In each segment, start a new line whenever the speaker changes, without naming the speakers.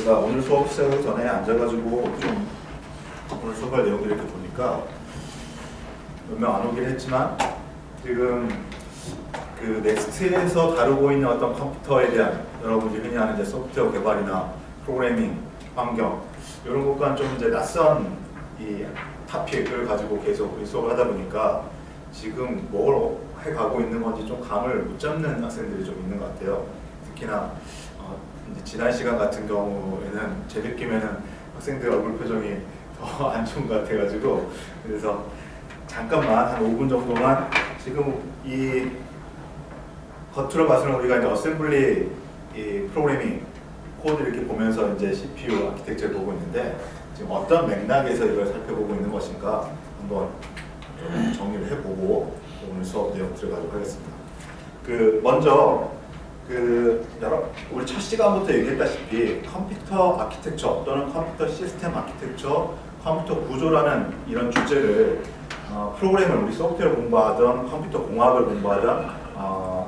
제가 오늘 수업 시작하기 전에 앉아가지고 좀 오늘 수업할 내용들을 이렇게 보니까 몇 명 안 오긴 했지만 지금 그 넥스트에서 다루고 있는 어떤 컴퓨터에 대한 여러분들이 흔히 아는 이제 소프트웨어 개발이나 프로그래밍 환경 이런 것과는 좀 이제 낯선 이 토픽을 가지고 계속 수업을 하다 보니까 지금 뭘 해가고 있는 건지 좀 감을 못 잡는 학생들이 좀 있는 것 같아요. 특히나 이제 지난 시간 같은 경우에는 제 느낌에는 학생들 얼굴 표정이 더 안 좋은 것 같아가지고 그래서 잠깐만 한 5분 정도만 지금 이 겉으로 봐서는 우리가 이제 어셈블리 이 프로그래밍 코드 이렇게 보면서 이제 CPU 아키텍처를 보고 있는데 지금 어떤 맥락에서 이걸 살펴보고 있는 것인가 한번 좀 정리를 해보고 오늘 수업 내용 들어가도록 하겠습니다. 먼저 우리 첫 시간부터 얘기했다시피 컴퓨터 아키텍처 또는 컴퓨터 시스템 아키텍처, 컴퓨터 구조라는 이런 주제를 프로그램을 우리 소프트웨어 공부하던 컴퓨터 공학을 공부하던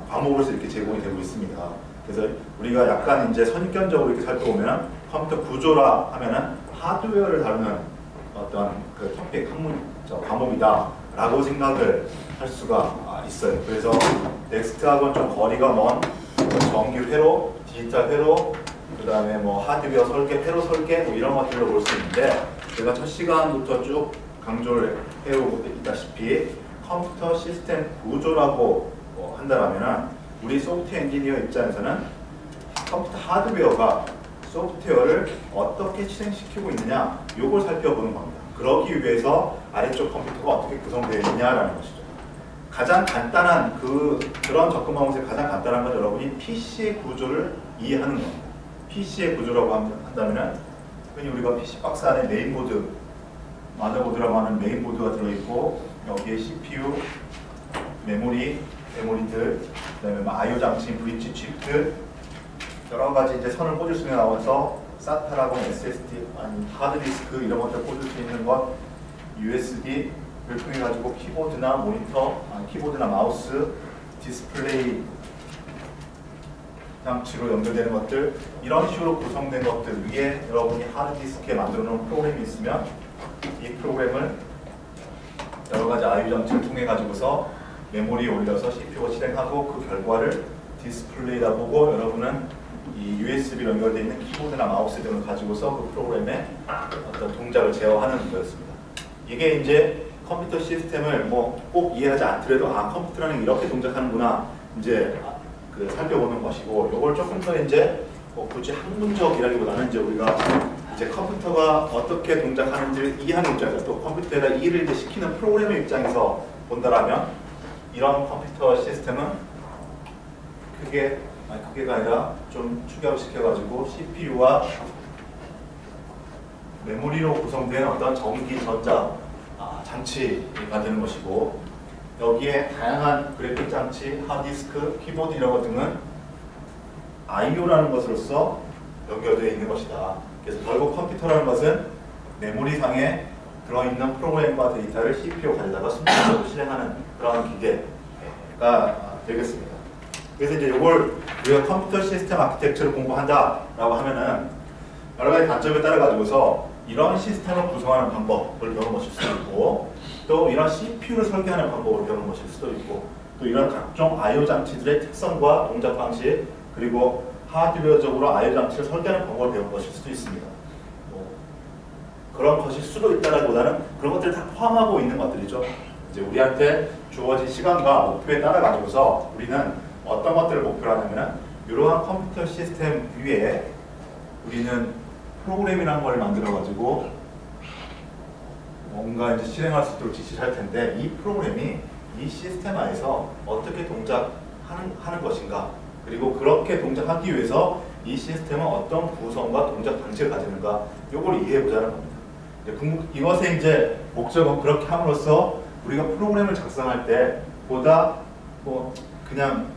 과목으로서 이렇게 제공이 되고 있습니다. 그래서 우리가 약간 이제 선입견적으로 이렇게 살펴보면 컴퓨터 구조라 하면은 하드웨어를 다루는 어떤 그 토픽 과목이다 라고 생각을 할 수가 있어요. 그래서 넥스트하고는 좀 거리가 먼 전기 회로, 디지털 회로, 그 다음에 뭐 하드웨어 설계, 회로 설계 뭐 이런 것들을 볼 수 있는데 제가 첫 시간부터 쭉 강조를 해오고 있다시피 컴퓨터 시스템 구조라고 한다면 우리 소프트웨어 엔지니어 입장에서는 컴퓨터 하드웨어가 소프트웨어를 어떻게 실행시키고 있느냐 이걸 살펴보는 겁니다. 그러기 위해서 아래쪽 컴퓨터가 어떻게 구성되어 있느냐라는 것이죠. 가장 간단한 그런 접근 방법에서 가장 간단한 건 여러분이 PC의 구조를 이해하는 겁니다. PC의 구조라고 한다면 흔히 우리가 PC 박스 안에 메인보드, 마더보드라고 하는 메인보드가 들어있고 여기에 CPU, 메모리들, 그다음에 I/O 장치, 브릿지 칩들 여러 가지 이제 선을 꽂을 수 있는 나와서 SATA라고 하는 SSD 아니 하드디스크 이런 것들 꽂을 수 있는 것, USB를 통해 가지고 키보드나 모니터, 키보드나 마우스, 디스플레이 장치로 연결되는 것들 이런 식으로 구성된 것들 위에 여러분이 하드디스크에 만들어 놓은 프로그램이 있으면 이 프로그램을 여러 가지 I/O 장치를 통해 가지고서 메모리에 올려서 CPU가 실행하고 그 결과를 디스플레이다 보고 여러분은 이 USB 연결되어 있는 키보드나 마우스 등을 가지고서 그 프로그램의 어떤 동작을 제어하는 거였습니다. 이게 이제 컴퓨터 시스템을 뭐 꼭 이해하지 않더라도 컴퓨터라는 게 이렇게 동작하는구나 이제 살펴보는 것이고 이걸 조금 더 이제 굳이 학문적이라기보다는 이제 우리가 이제 컴퓨터가 어떻게 동작하는지를 이해하는 입장에서 또 컴퓨터에다 일을 이제 시키는 프로그램의 입장에서 본다라면 이런 컴퓨터 시스템은 크게가 아니라 좀 축약을 시켜가지고 CPU와 메모리로 구성된 어떤 전기 전자 장치가 되는 것이고 여기에 다양한 그래픽 장치, 하드디스크, 키보드 이런 것 등은 I/O라는 것으로서 연결되어 있는 것이다. 그래서 결국 컴퓨터라는 것은 메모리상에 들어있는 프로그램과 데이터를 CPU에 가져다가 순간적으로 실행하는 그런 기계가 되겠습니다. 그래서 이제 이걸 우리가 컴퓨터 시스템 아키텍처를 공부한다라고 하면은 여러 가지 관점에 따라 가지고서 이런 시스템을 구성하는 방법을 배워보실 수도 있고 또 이런 CPU를 설계하는 방법을 배워보실 수도 있고 또 이런 각종 I/O 장치들의 특성과 동작 방식 그리고 하드웨어적으로 I/O 장치를 설계하는 방법을 배워보실 수도 있습니다. 그런 것일 수도 있다라기보다는 그런 것들을 다 포함하고 있는 것들이죠. 이제 우리한테 주어진 시간과 목표에 따라 가지고서 우리는 어떤 것들을 목표로 하냐면은 이러한 컴퓨터 시스템 위에 우리는 프로그램이라는 걸 만들어 가지고 뭔가 이제 실행할 수 있도록 지시를 할 텐데 이 프로그램이 이 시스템 안에서 어떻게 동작하는 것인가 그리고 그렇게 동작하기 위해서 이 시스템은 어떤 구성과 동작 방식을 가지는가 이걸 이해해 보자는 겁니다. 이것의 이제 목적은 그렇게 함으로써 우리가 프로그램을 작성할 때 보다 그냥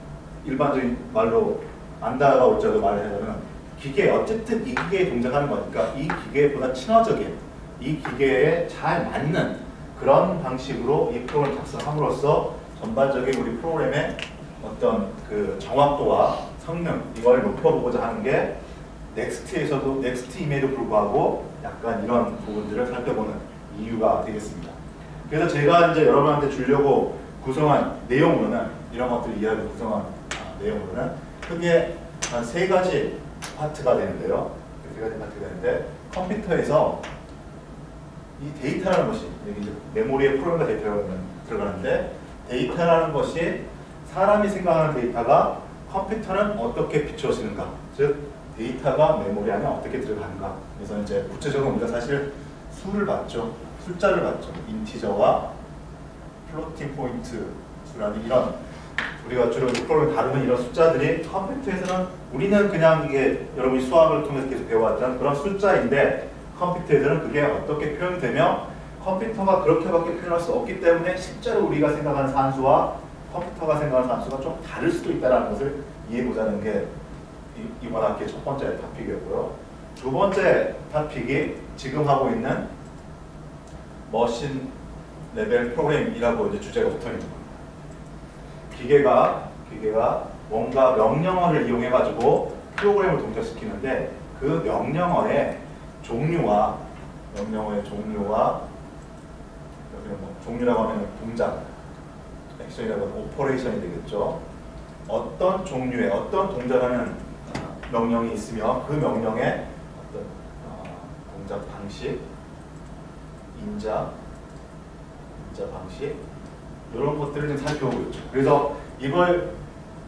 일반적인 말로 안다가 올자도 말하자면 기계 어쨌든 이 기계에 동작하는 거니까 이 기계보다 친화적인 이 기계에 잘 맞는 그런 방식으로 이 프로그램을 작성함으로써 전반적인 우리 프로그램의 어떤 그 정확도와 성능 이걸 높여보고자 하는 게 넥스트에서도 넥스트임에도 불구하고 약간 이런 부분들을 살펴보는 이유가 되겠습니다. 그래서 제가 이제 여러분한테 주려고 구성한 내용으로는 이런 것들을 이해하고 구성한 내용으로는 크게 한 세 가지 파트가 되는데요. 세 가지 파트가 되는데 컴퓨터에서 이 데이터라는 것이 여기 이제 메모리에 프로그램과 데이터가 들어가는데 데이터라는 것이 사람이 생각하는 데이터가 컴퓨터는 어떻게 비추어지는가, 즉 데이터가 메모리 안에 어떻게 들어가는가. 그래서 이제 구체적으로 우리가 사실 수를 봤죠. 숫자를 봤죠. 인티저와 플로팅 포인트 수라는 이런 우리가 주로 프로그램을 다루는 이런 숫자들이 컴퓨터에서는 우리는 그냥 이게 여러분이 수학을 통해서 계속 배워왔던 그런 숫자인데 컴퓨터에서는 그게 어떻게 표현되며 컴퓨터가 그렇게밖에 표현할 수 없기 때문에 실제로 우리가 생각하는 산수와 컴퓨터가 생각하는 산수가 좀 다를 수도 있다는 것을 이해해보자는 게 이번 학기의 첫 번째 토픽이었고요. 두 번째 토픽이 지금 하고 있는 머신 레벨 프로그램이라고 이제 주제가 붙어 있는 겁니다. 기계가 뭔가 명령어를 이용해가지고 프로그램을 동작시키는데 그 명령어의 종류와 종류라고 하면 동작, 액션이라고 하면 오퍼레이션이 되겠죠. 어떤 종류의 어떤 동작하는 명령이 있으며 그 명령의 어떤 동작 방식, 인자 방식 이런 것들을 좀 살펴보고 있죠. 그래서 이걸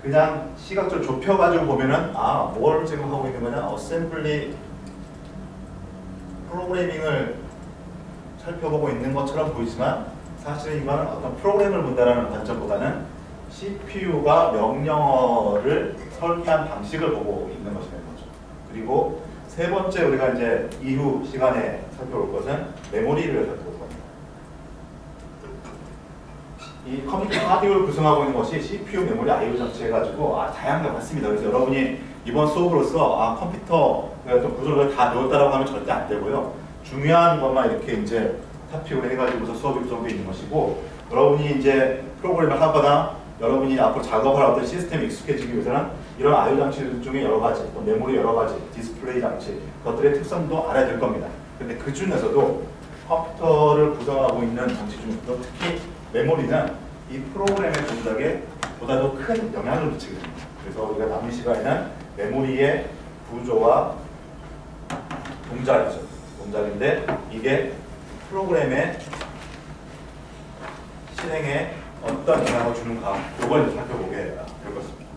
그냥 시각적으로 좁혀가지고 보면은 뭘 지금 하고 있는 거냐, 어셈블리 프로그래밍을 살펴보고 있는 것처럼 보이지만 사실은 이거는 어떤 프로그램을 본다는 관점보다는 CPU가 명령어를 설계한 방식을 보고 있는 것이라는 거죠. 그리고 세 번째 우리가 이제 이후 시간에 살펴볼 것은 메모리를 살펴볼 겁니다. 이 컴퓨터 하드웨어를 구성하고 있는 것이 CPU, 메모리, I/O 장치 해가지고 다양한 게 많습니다. 그래서 여러분이 이번 수업으로서 컴퓨터가 좀 구조를 다 배웠다라고 하면 절대 안 되고요. 중요한 것만 이렇게 이제 탑픽으로 해가지고서 수업이 구성되어 있는 것이고, 여러분이 이제 프로그램을 하거나 여러분이 앞으로 작업할 어떤 시스템에 익숙해지기 위해서는 이런 I/O 장치 중에 여러 가지, 또 메모리 여러 가지, 디스플레이 장치, 그것들의 특성도 알아야 될 겁니다. 근데 그 중에서도 컴퓨터를 구성하고 있는 장치 중에서도 특히 메모리는 이 프로그램의 동작에 보다도 큰 영향을 미치게 됩니다. 그래서 우리가 남은 시간에는 메모리의 구조와 동작인데 이게 프로그램의 실행에 어떤 영향을 주는가, 이걸 살펴보게 될 것입니다.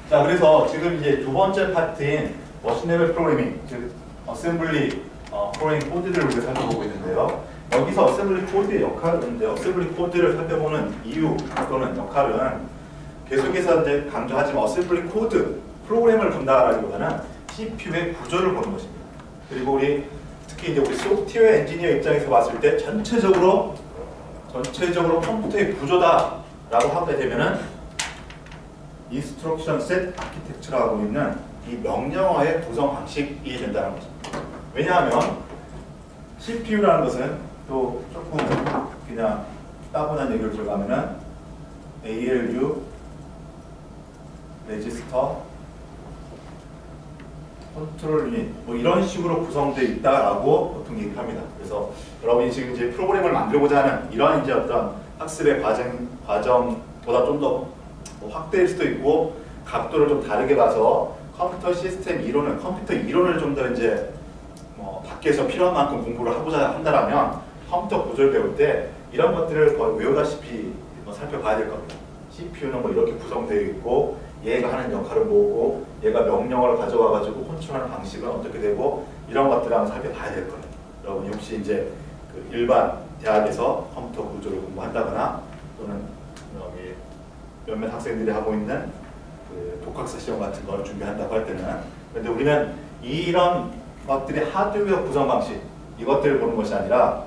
자, 그래서 지금 이제 두 번째 파트인 머신 레벨 프로그래밍, 즉 어셈블리 프로그래밍 코드들을 우리가 살펴보고 있는데요. 여기서 어셈블리 코드의 역할은, 어셈블리 코드를 살펴보는 이유 또는 역할은 계속해서 이제 강조하지만 어셈블리 코드, 프로그램을 본다라기보다는 CPU의 구조를 보는 것입니다. 그리고 우리 특히 이제 우리 소프트웨어 엔지니어 입장에서 봤을 때 전체적으로 컴퓨터의 구조다라고 하게 되면은 인스트럭션 셋 아키텍처라고 있는 이 명령어의 구성 방식이 된다는 것입니다. 왜냐하면 CPU라는 것은 또 조금 그냥 따분한 얘기를 들어가면은 ALU, 레지스터, 컨트롤 유닛 뭐 이런 식으로 구성되어 있다라고 보통 얘기합니다. 그래서 여러분이 지금 이제 프로그램을 만들고자 하는 이런 이제 어떤 학습의 과정보다 좀 더 확대일 수도 있고 각도를 좀 다르게 봐서 컴퓨터 시스템 이론을, 컴퓨터 이론을 좀 더 이제 밖에서 필요한 만큼 공부를 하고자 한다라면 컴퓨터 구조를 배울 때 이런 것들을 거의 외우다시피 살펴봐야 될 겁니다. CPU는 뭐 이렇게 구성되어 있고 얘가 하는 역할은 뭐고 얘가 명령어를 가져와가지고 컨트롤하는 방식은 어떻게 되고 이런 것들을 한번 살펴봐야 될 거예요. 여러분 혹시 이제 그 일반 대학에서 컴퓨터 구조를 공부한다거나 또는 여기 몇몇 학생들이 하고 있는 그 독학사 시험 같은 걸 준비한다고 할 때는, 근데 우리는 이런 것들이 하드웨어 구성 방식 이것들을 보는 것이 아니라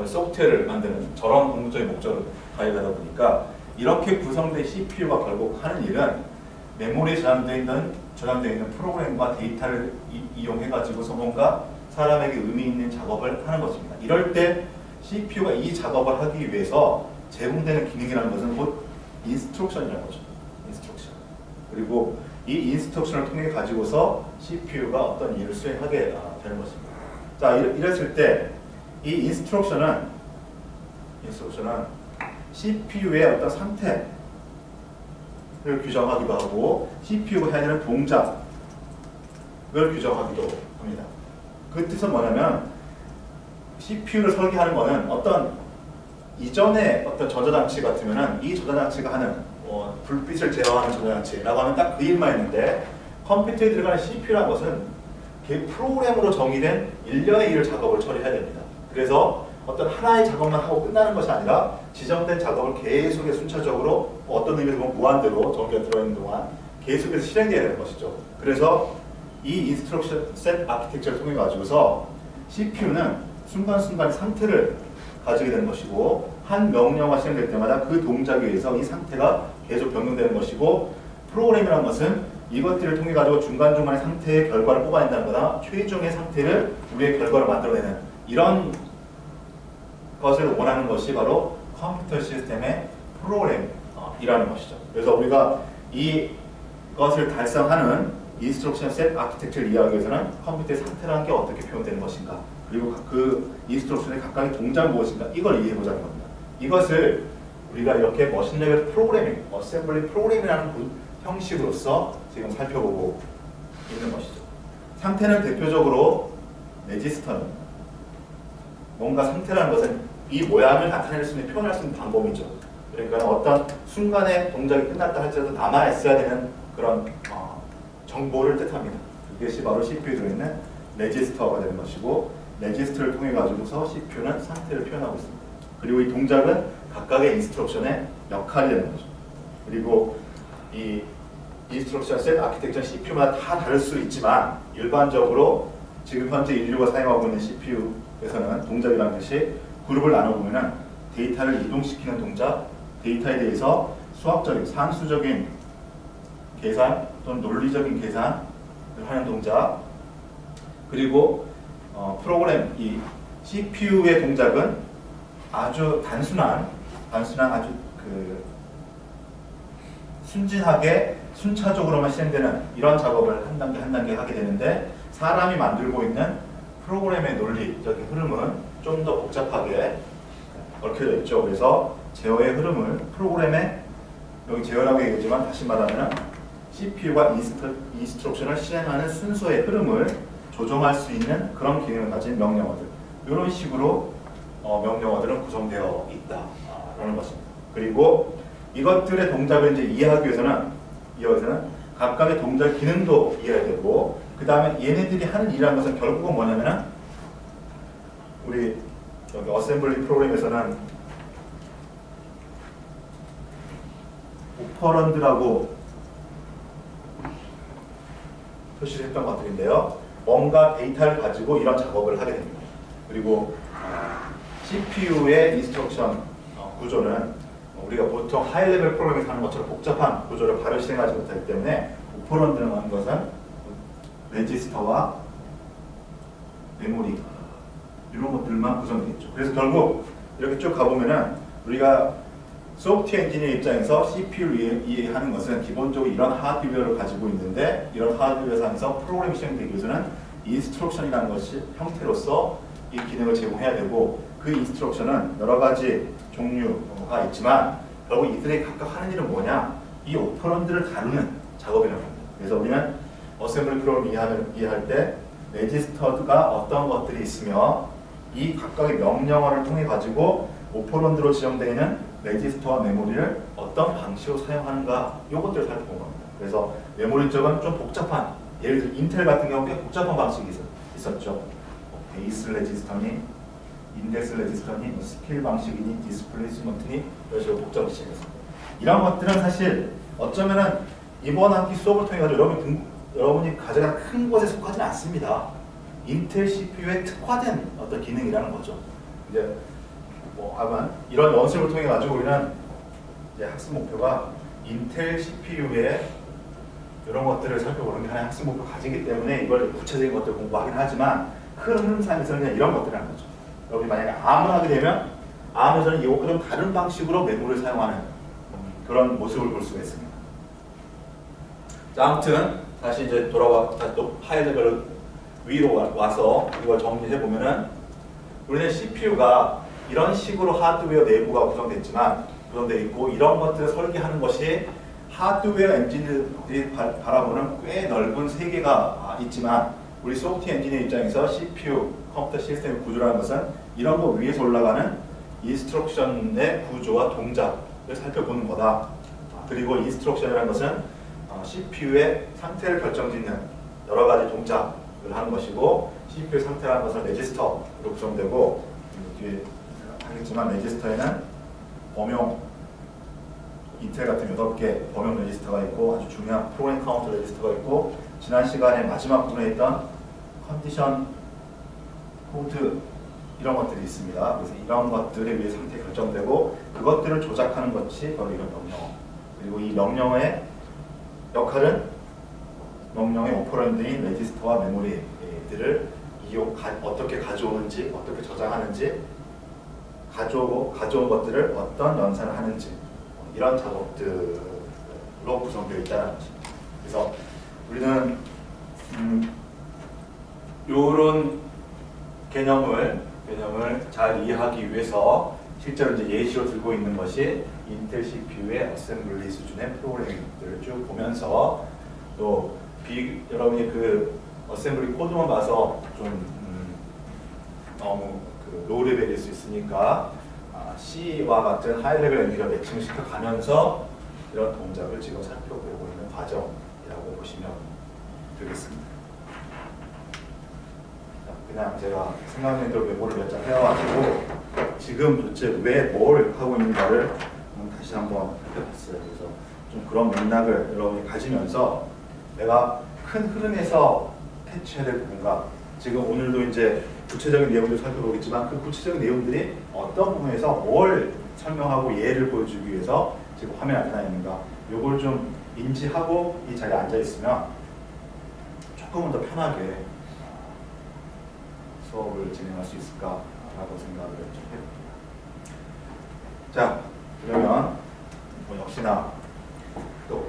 소프트웨어를 만드는 저런 궁극적인 목적을 가져가다 보니까 이렇게 구성된 CPU가 결국 하는 일은 메모리에 저장되어 있는 프로그램과 데이터를 이용해가지고서 뭔가 사람에게 의미 있는 작업을 하는 것입니다. 이럴 때 CPU가 이 작업을 하기 위해서 제공되는 기능이라는 것은 곧 인스트럭션이라는 거죠. 인스트럭션. 그리고 이 인스트럭션을 통해 가지고서 CPU가 어떤 일을 수행하게 되는 것입니다. 자, 이랬을 때 이 인스트럭션은 CPU의 어떤 상태를 규정하기도 하고 CPU가 해야 되는 동작을 규정하기도 합니다. 그 뜻은 뭐냐면 CPU를 설계하는 것은 어떤 이전의 어떤 전자장치 같으면은 이 전자장치가 하는 불빛을 제어하는 전자장치라고 하면 딱 그 일만 있는데 컴퓨터에 들어가는 CPU라는 것은 프로그램으로 정의된 일련의 일을 작업을 처리해야 됩니다. 그래서 어떤 하나의 작업만 하고 끝나는 것이 아니라 지정된 작업을 계속해서 순차적으로 어떤 의미에서 보면 무한대로 전기가 들어있는 동안 계속해서 실행되어야 되는 것이죠. 그래서 이 인스트럭션 셋 아키텍처를 통해 가지고서 CPU는 순간순간의 상태를 가지게 되는 것이고 한 명령어가 실행될 때마다 그 동작에 의해서 이 상태가 계속 변경되는 것이고 프로그램이라는 것은 이것들을 통해 가지고 중간중간의 상태의 결과를 뽑아낸다는 거나 최종의 상태를 우리의 결과를 만들어내는 이런 것을 원하는 것이 바로 컴퓨터 시스템의 프로그램이라는 것이죠. 그래서 우리가 이것을 달성하는 인스트럭션 셋 아키텍처를 이해하기 위해서는 컴퓨터의 상태라는 게 어떻게 표현되는 것인가, 그리고 그 인스트럭션의 각각의 동작은 무엇인가, 이걸 이해해보자는 겁니다. 이것을 우리가 이렇게 머신 레벨 프로그래밍, 어셈블리 프로그래밍이라는 형식으로서 지금 살펴보고 있는 것이죠. 상태는 대표적으로 레지스터는 뭔가 상태라는 것은 이 모양을 나타낼 수 있는, 표현할 수 있는 방법이죠. 그러니까 어떤 순간에 동작이 끝났다 할지라도 남아있어야 되는 그런 정보를 뜻합니다. 이것이 바로 CPU에 들어있는 레지스터가 되는 것이고, 레지스터를 통해 가지고서 CPU는 상태를 표현하고 있습니다. 그리고 이 동작은 각각의 인스트럭션의 역할이 되는 거죠. 그리고 이 인스트럭션 셋 아키텍처 CPU마다 다 다를 수 있지만 일반적으로 지금 현재 인류가 사용하고 있는 CPU에서는 동작이라는 것이 그룹을 나눠보면 데이터를 이동시키는 동작, 데이터에 대해서 수학적인, 산수적인 계산 또는 논리적인 계산을 하는 동작, 그리고 프로그램, 이 CPU의 동작은 아주 단순한 아주 순진하게 순차적으로만 실행되는 이런 작업을 한 단계 한 단계 하게 되는데, 사람이 만들고 있는 프로그램의 논리적인 흐름은 좀 더 복잡하게 얽혀져 있죠. 그래서 제어의 흐름을 프로그램에, 여기 제어라고 얘기하지만 다시 말하면 CPU가 인스트럭션을 실행하는 순서의 흐름을 조정할 수 있는 그런 기능을 가진 명령어들, 이런 식으로 명령어들은 구성되어 있다라는 것입니다. 그리고 이것들의 동작을 이제 이해하기 위해서는 각각의 동작 기능도 이해해야 되고, 그 다음에 얘네들이 하는 일이라는 것은 결국은 뭐냐면은 우리 여기 어셈블리 프로그램에서는 오퍼런드라고 표시를 했던 것들인데요. 뭔가 데이터를 가지고 이런 작업을 하게 됩니다. 그리고 CPU의 인스트럭션 구조는 우리가 보통 하이 레벨 프로그램에서 하는 것처럼 복잡한 구조를 바로 실행하지 못하기 때문에 오퍼런드라는 하는 것은 레지스터와 메모리 이런 것들만 구성되어 있죠. 그래서 결국 이렇게 쭉 가보면은 우리가 소프트웨어 엔지니어 입장에서 CPU를 이해하는 것은 기본적으로 이런 하드웨어를 가지고 있는데, 이런 하드웨어 상에서 프로그램이 실행되기 위해서는 인스트럭션이라는 것이 형태로서 이 기능을 제공해야 되고, 그 인스트럭션은 여러 가지 종류가 있지만 결국 이들이 각각 하는 일은 뭐냐? 이 오퍼런드를 다루는 작업이라고 합니다. 그래서 우리는 어셈블리 프로그램을 이해할 때 레지스터가 어떤 것들이 있으며 이 각각의 명령어를 통해 가지고 오퍼런드로 지정되어 있는 레지스터와 메모리를 어떤 방식으로 사용하는가, 이것들을 살펴본 겁니다. 그래서 메모리 쪽은 좀 복잡한, 예를 들어 인텔 같은 경우에 복잡한 방식이 있었죠. 베이스 레지스터니, 인덱스 레지스터니, 스킬 방식이니, 디스플레이스먼트니, 이런 식으로 복잡하게 시작했습니다. 이런 것들은 사실 어쩌면은 이번 학기 수업을 통해 가지고 여러분이 가져간 큰 것에 속하지는 않습니다. 인텔 CPU에 특화된 어떤 기능이라는 거죠. 이제 아마 이런 연습을 통해 가지고 우리는 이제 학습 목표가 인텔 CPU의 이런 것들을 살펴보는 게 하나의 학습 목표를 가지기 때문에 이걸 구체적인 것들을 공부하긴 하지만 큰 흐름상에서는 그냥 이런 것들이라는 거죠. 여러분이 만약에 암을 하게 되면 암에서는 이거와 좀 다른 방식으로 메모리를 사용하는 그런 모습을 볼 수가 있습니다. 자, 아무튼 다시 이제 다시 또 하이 레벨 위로 와서 이걸 정리해 보면은 우리는 CPU가 이런 식으로 하드웨어 내부가 구성되어 있고 이런 것들을 설계하는 것이 하드웨어 엔지니어들이 바라보는 꽤 넓은 세계가 있지만 우리 소프트웨어 엔지니어 입장에서 CPU, 컴퓨터 시스템의 구조라는 것은 이런 거 위에서 올라가는 인스트럭션의 구조와 동작을 살펴보는 거다. 그리고 인스트럭션이라는 것은 CPU의 상태를 결정짓는 여러 가지 동작을 하는 것이고 CPU의 상태라는 것은 레지스터로 구성되고 뒤에 하겠지만 레지스터에는 범용 인텔 같은 8개 범용 레지스터가 있고 아주 중요한 프로그램 카운터 레지스터가 있고 지난 시간에 마지막 부분에 있던 컨디션 코드 이런 것들이 있습니다. 그래서 이런 것들에 의해 상태 결정되고 그것들을 조작하는 것이 바로 이런 명령. 그리고 이 명령의 역할은 명령의 오퍼런드인 레지스터와 메모리들을 어떻게 가져오는지, 어떻게 저장하는지, 가져온 것들을 어떤 연산을 하는지 이런 작업들로 구성되어 있다는 것입니다. 그래서 우리는 이런 개념을 잘 이해하기 위해서 실제로 이제 예시로 들고 있는 것이 인텔 CPU의 어셈블리 수준의 프로그래밍들을 쭉 보면서 또 여러분이 그 어셈블리 코드만 봐서 좀 너무 로우 레벨일 수 있으니까 C와 같은 하이 레벨 엔지니어 매칭을 시켜가면서 이런 동작을 지금 살펴보고 있는 과정이라고 보시면 되겠습니다. 그냥 제가 생각난 대로 메모를 몇 장 해와가지고 지금 도대체 왜 뭘 하고 있는가를 다시 한번 살펴봤어요. 그래서 좀 그런 맥락을 여러분이 가지면서 내가 큰 흐름에서 캐치해야 될 부분과 지금 오늘도 이제 구체적인 내용들을 살펴보겠지만 그 구체적인 내용들이 어떤 부분에서 뭘 설명하고 예를 보여주기 위해서 지금 화면에 나타나 있는가 요걸 좀 인지하고 이 자리에 앉아 있으면 조금은 더 편하게 수업을 진행할 수 있을까라고 생각을 좀 해봅니다. 자, 그러면 역시나 또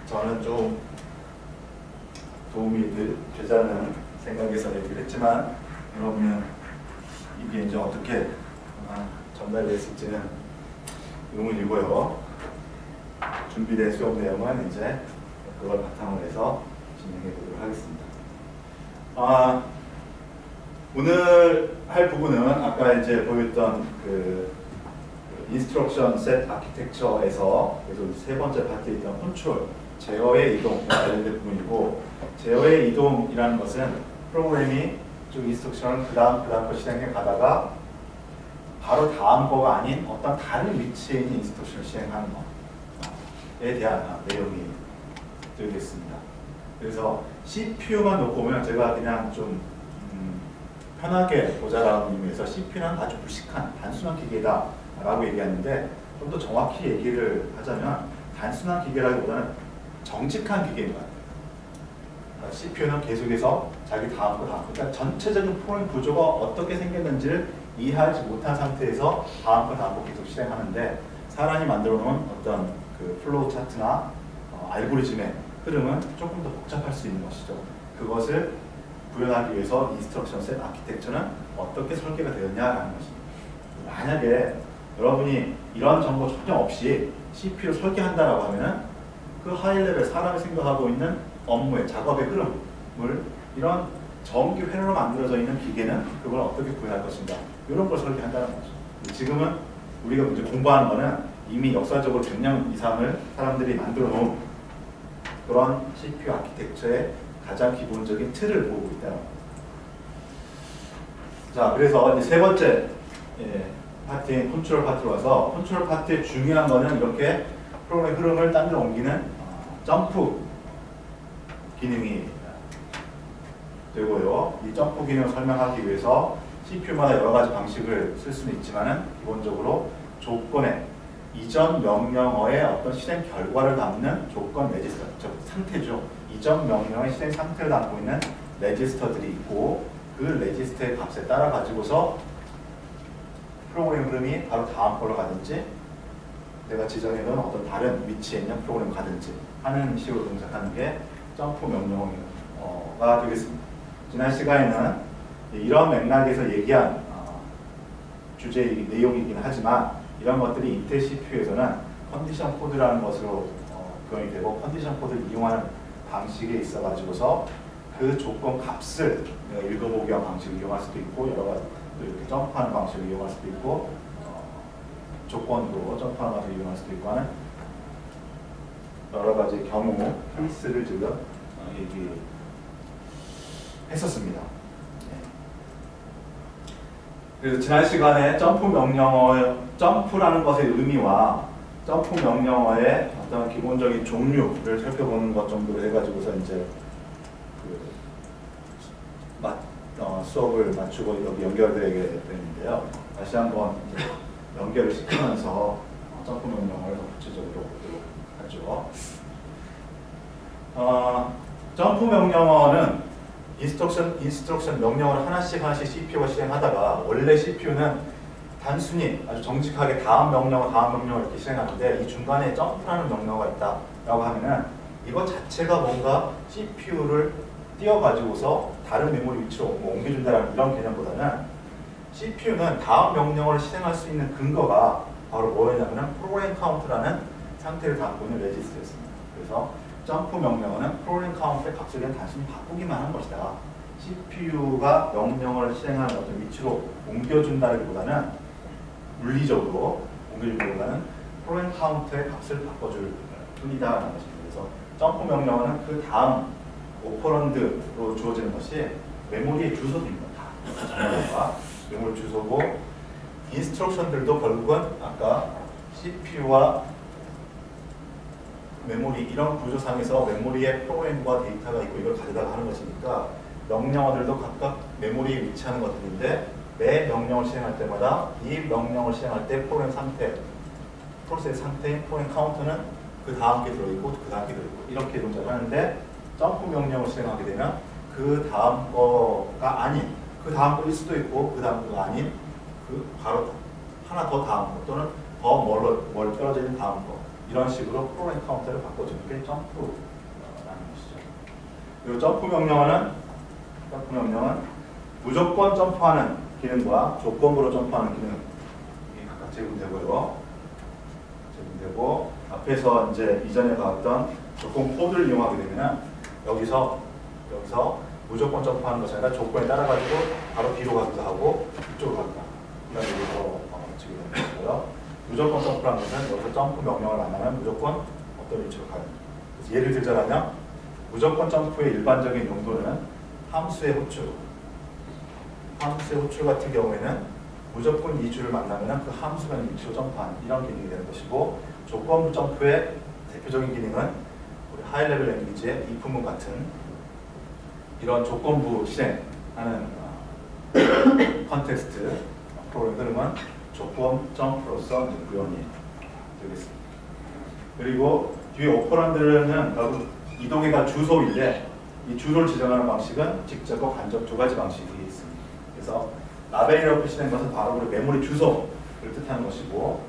저는 좀 도움이 되자는 생각에서 얘기를 했지만 여러분은 이게 이제 어떻게 전달됐을지는 의문이고요. 준비된 수업 내용은 이제 그걸 바탕으로 해서 진행해 보도록 하겠습니다. 오늘 할 부분은 아까 이제 보였던 그 인스트럭션 셋 아키텍처에서 그래서 세 번째 파트에 있던 컨트롤 제어의 이동 관련된 부분이고 제어의 이동이라는 것은 프로그램이 쭉 인스트럭션을 그 다음 거 실행해 가다가 바로 다음 거가 아닌 어떤 다른 위치에 있는 인스트럭션을 실행하는 것에 대한 내용이 되겠습니다. 그래서 CPU만 놓고 보면 제가 그냥 좀 편하게 보자라는 의미에서 CPU는 아주 무식한 단순한 기계다 라고 얘기하는데 좀 더 정확히 얘기를 하자면 단순한 기계라기보다는 정직한 기계인 것 같아요. 그러니까 CPU는 계속해서 자기 다음 거 그러니까 전체적인 프로그램 구조가 어떻게 생겼는지를 이해하지 못한 상태에서 다음 거 계속 실행하는데 사람이 만들어 놓은 어떤 그 플로우 차트나 알고리즘의 흐름은 조금 더 복잡할 수 있는 것이죠. 그것을 구현하기 위해서 인스트럭션 셋 아키텍처는 어떻게 설계가 되었냐라는 것입니다. 만약에 여러분이 이런 정보 전혀 없이 CPU를 설계한다라고 하면은 그 하이 레벨 사람이 생각하고 있는 업무의 작업의 흐름을 이런 정기 회로로 만들어져 있는 기계는 그걸 어떻게 구현할 것인가 이런 걸 설계한다는 거죠. 지금은 우리가 이제 공부하는 거는 이미 역사적으로 100년 이상을 사람들이 만들어 놓은 그런 CPU 아키텍처의 가장 기본적인 틀을 보고 있다는 겁니다. 자, 그래서 이제 세 번째 파트인 컨트롤 파트로 와서 컨트롤 파트의 중요한 거는 이렇게 프로그램의 흐름을 딴 데로 옮기는 점프 기능이 되고요. 이 점프 기능을 설명하기 위해서 CPU마다 여러 가지 방식을 쓸 수는 있지만은 기본적으로 조건의 이전 명령어의 어떤 실행 결과를 담는 조건 레지스터, 즉 상태죠. 이전 명령어의 실행 상태를 담고 있는 레지스터들이 있고 그 레지스터의 값에 따라 가지고서 프로그램 흐름이 바로 다음 걸로 가든지 내가 지정해놓은 어떤 다른 위치에 있는 프로그램 가든지 하는 식으로 동작하는 게 점프 명령어가 되겠습니다. 지난 시간에는 이런 맥락에서 얘기한 주제의 내용이긴 하지만 이런 것들이 인텔 CPU에서는 컨디션 코드라는 것으로 구현이 되고 컨디션 코드를 이용하는 방식에 있어 가지고서 그 조건 값을 내가 읽어보기 위한 방식을 이용할 수도 있고 여러 가지 또 이렇게 점프하는 방식을 이용할 수도 있고 조건으로 점프하는 방식을 이용할 수도 있고 하는 여러 가지 경우 케이스를 지금 얘기했었습니다. 그래서 지난 시간에 점프라는 것의 의미와 점프 명령어의 어떤 기본적인 종류를 살펴보는 것 정도로 해가지고서 이제 수업을 마치고 여기 연결되게 되는데요. 다시 한번 연결을 시키면서 점프 명령어를 더 구체적으로 보도록 하죠. 점프 명령어는 인스트럭션 명령어를 하나씩 CPU가 실행하다가 원래 CPU는 단순히 아주 정직하게 다음 명령어 이렇게 실행하는데 이 중간에 점프라는 명령어가 있다라고 하면은 이것 자체가 뭔가 CPU를 띄워가지고서 다른 메모리 위치로 옮겨준다는 이런 개념보다는 CPU는 다음 명령어를 실행할 수 있는 근거가 바로 뭐였냐면은 프로그램 카운트라는 상태를 담고 있는 레지스트였습니다. 그래서 점프 명령어는 프로그램 카운트의 값을 그냥 단순히 바꾸기만 한 것이다. CPU가 명령어를 실행하는 어떤 위치로 옮겨준다기보다는 물리적으로 옮겨준다기보다는 프로그램 카운트의 값을 바꿔줄 뿐이다라는 것입니다. 그래서 점프 명령어는 그 다음 오퍼런드로 주어지는 것이 메모리의 주소입니다. 메모리 주소고 인스트럭션들도 결국은 아까 CPU와 메모리 이런 구조상에서 메모리에 프로그램과 데이터가 있고 이걸 가져다가 하는 것이니까 명령어들도 각각 메모리에 위치하는 것들인데 매 명령을 실행할 때마다 이 명령을 실행할 때 프로그램 상태, 프로세스 상태인 프로그램 카운트는 그 다음 게 들어있고 그 다음 게 들어있고 이렇게 동작을 하는데 점프 명령을 실행하게 되면 그 다음 거가 아닌 그 다음 거일 수도 있고 그 다음 거가 아닌 그 바로 하나 더 다음 거 또는 더 멀리 떨어져 있는 다음 거 이런 식으로 프로그램 카운터를 바꿔주는 게 점프라는 것이죠. 그리고 점프 명령어는 무조건 점프하는 기능과 조건부로 점프하는 기능이 각각 제공되고요. 제공되고 앞에서 이제 이전에 봤던 조건 코드를 이용하게 되면 여기서 무조건 점프하는 것이 아니라 조건에 따라 가지고 바로 뒤로 가기도 하고 이쪽으로 가기도 하고 이런 식으로 지게 되는 것이고요. 무조건 점프라는 것은 여기서 점프 명령을 만나면 무조건 어떤 위치로 가는. 그래서 예를 들자면 무조건 점프의 일반적인 용도는 함수의 호출 같은 경우에는 무조건 이 줄을 만나면 그 함수가 있는 위치로 점프하는 이런 기능이 되는 것이고 조건부 점프의 대표적인 기능은 우리 하이 레벨 랭귀지의 if문 같은 이런 조건부 실행하는 컨텍스트 프로그램 흐름은 조건 점프로서 구현이 되겠습니다. 그리고 뒤에 오퍼런드는 결국 이동해갈 주소인데 이 주소를 지정하는 방식은 직접과 간접 두 가지 방식이 있습니다. 그래서 라벨이라고 표시된 것은 바로 우리 메모리 주소를 뜻하는 것이고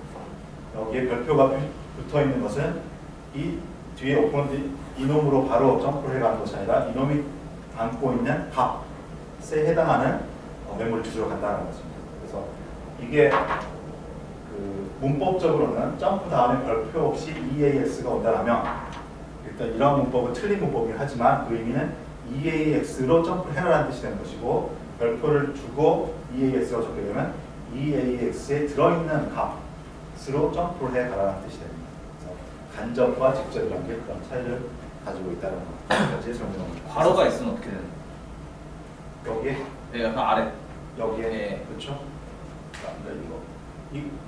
여기에 별표가 붙어 있는 것은 이 뒤에 오퍼런드 이놈으로 바로 점프를 해가는 것이 아니라 이놈이 담고 있는 값에 해당하는 메모리 주소로 간다는 것입니다. 그래서 이게 문법적으로는 점프 다음에 별표 없이 EAX가 온다라면 일단 이런 문법은 틀린 문법이긴 하지만 그 의미는 EAX로 점프를 해라라는 뜻이 되는 것이고 별표를 주고 EAX가 적게 되면 EAX에 들어있는 값으로 점프를 해가라는 뜻이 됩니다. 그래서 간접과 직접이라는 게 그런 차이를 가지고 있다는 것까지 설명합니다.
괄호가 있으면 어떻게 되는?
여기에?
네, 약간 아래.
여기에?
네.
그렇죠?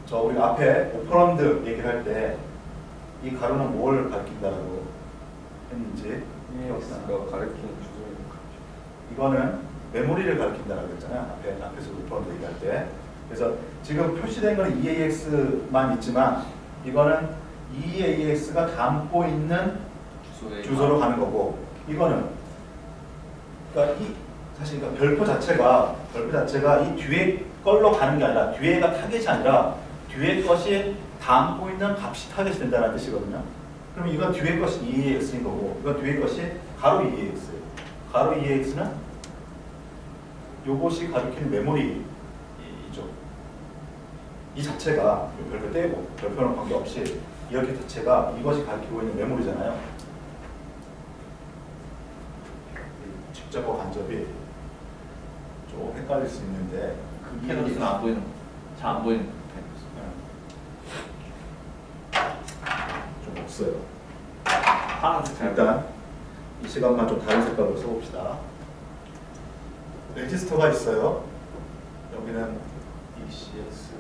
저 우리 앞에 오퍼런드 얘기할 때 이 가로는 뭘 가리킨다라고 했는지
EX가 가리키는 주소를
이거는 메모리를 가리킨다라고 했잖아요. 앞에서 오퍼런드 얘기할 때. 그래서 지금 표시된 거는 EAX만 있지만 이거는 EAX가 담고 있는 주소로 가는 거고 이거는 그러니까 사실 별표 자체가 이 뒤에 걸로 가는 게 아니라 뒤에가 타겟이 아니라
뒤에 것이 담고 있는 값이 타겟이 된다는 뜻이거든요. 그럼 이건 뒤에 것이 2ax인 거고 이건 뒤에 것이 가로 2ax예요. 가로 2ax는 요것이 가리키는 메모리이죠. 이 자체가 별표 떼고 별표는 관계없이 이렇게 자체가 이것이 가리키고 있는 메모리잖아요. 직접과 간접이 좀 헷갈릴 수 있는데
그 캐논스는 안 보이는 거. 잘 안 보이는 거.
좀 없어요.
파란색 잘
일단 이 시간만 좀 다른 색깔로 써봅시다. 레지스터가 있어요. 여기는 ECS,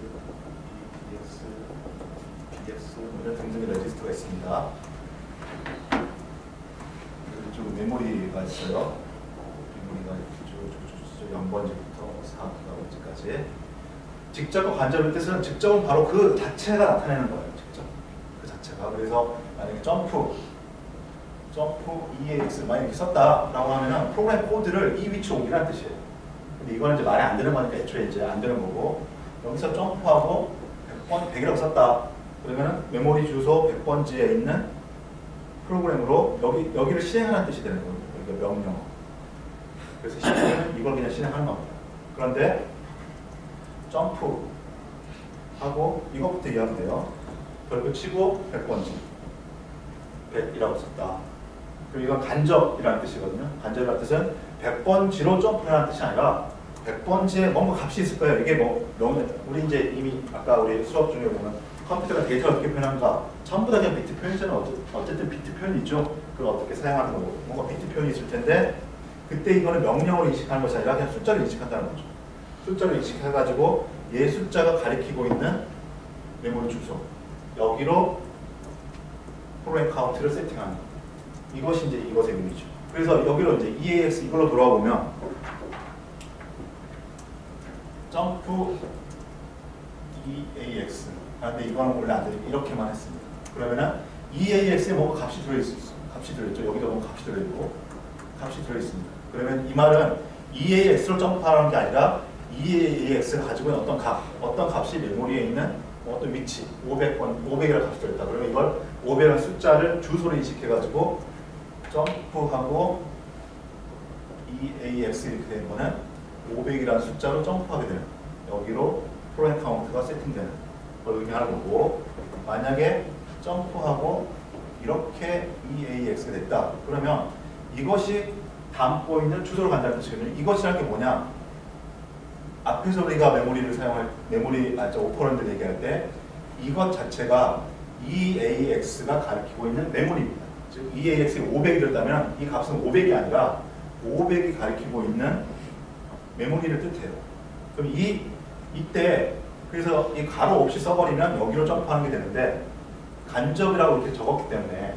EDS, BS 이런 등등의 레지스터가 있습니다. 그리고 쭉 메모리가 있어요. 메모리가 쭉 0번지부터 4기가번지까지. 직접과 간접의 뜻은 직접은 바로 그 자체가 나타내는 거예요. 직접 그 자체가. 그래서 만약에 점프 EAX 만약 이렇게 썼다라고 하면은 프로그램 코드를 이 위치로 옮기라는 뜻이에요. 근데 이거는 이제 말이 안 되는 거니까 애초에 이제 안 되는 거고, 여기서 점프하고 100이라고 썼다. 그러면은 메모리 주소 100번지에 있는 프로그램으로 여기를 실행하는 뜻이 되는 거예요. 그러니까 명령. 그래서 실행은 이걸 그냥 실행하는 겁니다. 그런데 점프하고 이것부터 이해하면 돼요. 별표 치고 100번지 100이라고 썼다. 그리고 이건 간접이라는 뜻이거든요. 간접이라는 뜻은 100번지로 점프하는 뜻이 아니라 100번지에 뭔가 값이 있을 거예요. 이게 우리 이제 이미 아까 우리 수업 중에 보면 컴퓨터가 데이터를 어떻게 표현하는가 전부 다 그냥 비트 표현이잖아요. 어쨌든 비트 표현이 있죠. 그걸 어떻게 사용하는 거고 뭔가 비트 표현이 있을 텐데 그때 이거는 명령으로 인식하는 것이 아니라 그냥 숫자를 인식한다는 거죠. 숫자를 인식해가지고 얘 숫자가 가리키고 있는 메모리 주소 여기로 프로그램 카운트를 세팅하는 거. 이것이 이제 이것의 의미죠. 그래서 여기로 이제 EAX 이걸로 돌아와 보면 점프 EAX. 근데 이거는 원래 안 되니까 이렇게만 했습니다. 그러면은 EAX에 뭔가 값이 들어있어요. 값이 들어있죠. 여기도 뭔가 값이 들어있고 값이 들어있습니다. 그러면 이 말은 EAX로 점프하는 게 아니라 EAX가 가지고 있는 어떤 값이 메모리에 있는 어떤 위치 500이라는 값이 들어있다. 그러면 이걸 500이라는 숫자를 주소로 인식해가지고 점프하고 EAX 이렇게 되는 거는 500이라는 숫자로 점프하게 되는 여기로 프로그램 카운트가 세팅되는 걸 의미하는 거고, 만약에 점프하고 이렇게 EAX가 됐다. 그러면 이것이 담고 있는 주소로 간다는 뜻이거든요. 이것이라는 게 뭐냐? 앞에서 우리가 메모리를 사용할 오퍼런드를 얘기할 때 이것 자체가 EAX가 가리키고 있는 메모리입니다. 즉 EAX가 500이 됐다면 이 값은 500이 아니라 500이 가리키고 있는 메모리를 뜻해요. 그럼 이때 그래서 이 가로 없이 써버리면 여기로 점프하는 게 되는데 간접이라고 이렇게 적었기 때문에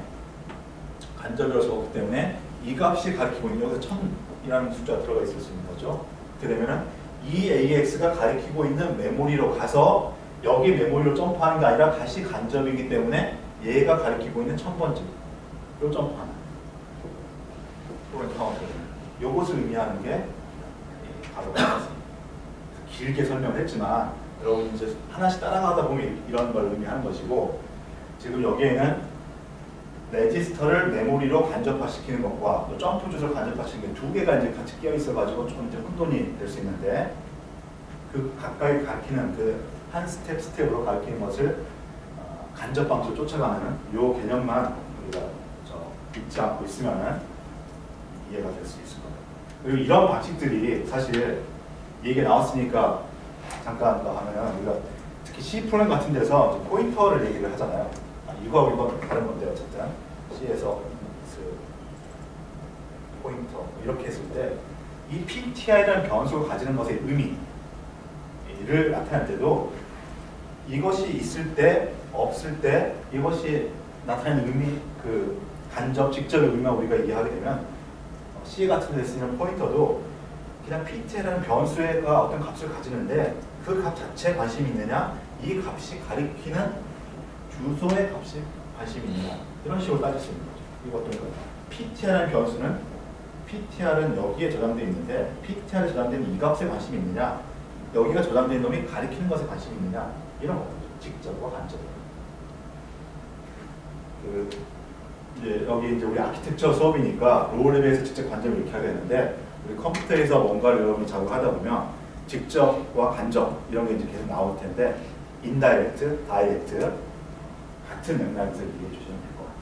이 값이 가리키고 있는 여기서 1000이라는 숫자가 들어가 있을 수 있는 거죠. 그렇게 되면은 EAX가 가리키고 있는 메모리로 가서 여기 메모리로 점프하는 게 아니라 다시 간접이기 때문에 얘가 가리키고 있는 1000번지로 점프하는 프로그램 카운트. 요것을 의미하는 게 바로 길게 설명을 했지만 여러분 이제 하나씩 따라가다 보면 이런 걸 의미하는 것이고, 지금 여기에는 레지스터를 메모리로 간접화시키는 것과 또 점프 주소를 간접화시키는 게 두 개가 이제 같이 끼어 있어가지고 좀 이제 혼돈이 될 수 있는데, 그 각각이 가리키는 그 한 스텝으로 가리키는 것을 간접 방식으로 쫓아가는 요 개념만 우리가 잊지 않고 있으면 이해가 될 수 있을 겁니다. 그리고 이런 방식들이 사실 얘기가 나왔으니까 잠깐 더 하면 우리가 특히 C 프로그램 같은 데서 포인터를 얘기를 하잖아요. 이건 다른 건데 어쨌든 C에서 그 포인터 이렇게 했을 때 이 PTI라는 변수를 가지는 것의 의미를 나타낼 때도 이것이 있을 때 없을 때 이것이 나타내는 의미 그 간접 직접의 의미만 우리가 이해하게 되면 C 같은 데 쓰는 포인터도 그냥 PTI라는 변수가 어떤 값을 가지는데 그 값 자체에 관심이 있느냐, 이 값이 가리키는 주소의 값이 관심이 있느냐, 이런 식으로 따질 수 있는 거죠. 이것도 PTR라는 변수는 PTR은 여기에 저장되어 있는데 PTR에 저장된 이 값에 관심이 있느냐, 여기가 저장된 놈이 가리키는 것에 관심이 있느냐, 이런 거죠. 직접과 간접으로. 이제 여기 이제 우리 아키텍처 수업이니까 로우 레벨에서 직접 간접 이렇게 하게 되는데 우리 컴퓨터에서 뭔가를 여러분이 작업하다 보면 직접과 간접 이런 게 이제 계속 나올 텐데 인다이렉트, 다이렉트 같은 맥락에서 이해해 주시면 될 것 같아요.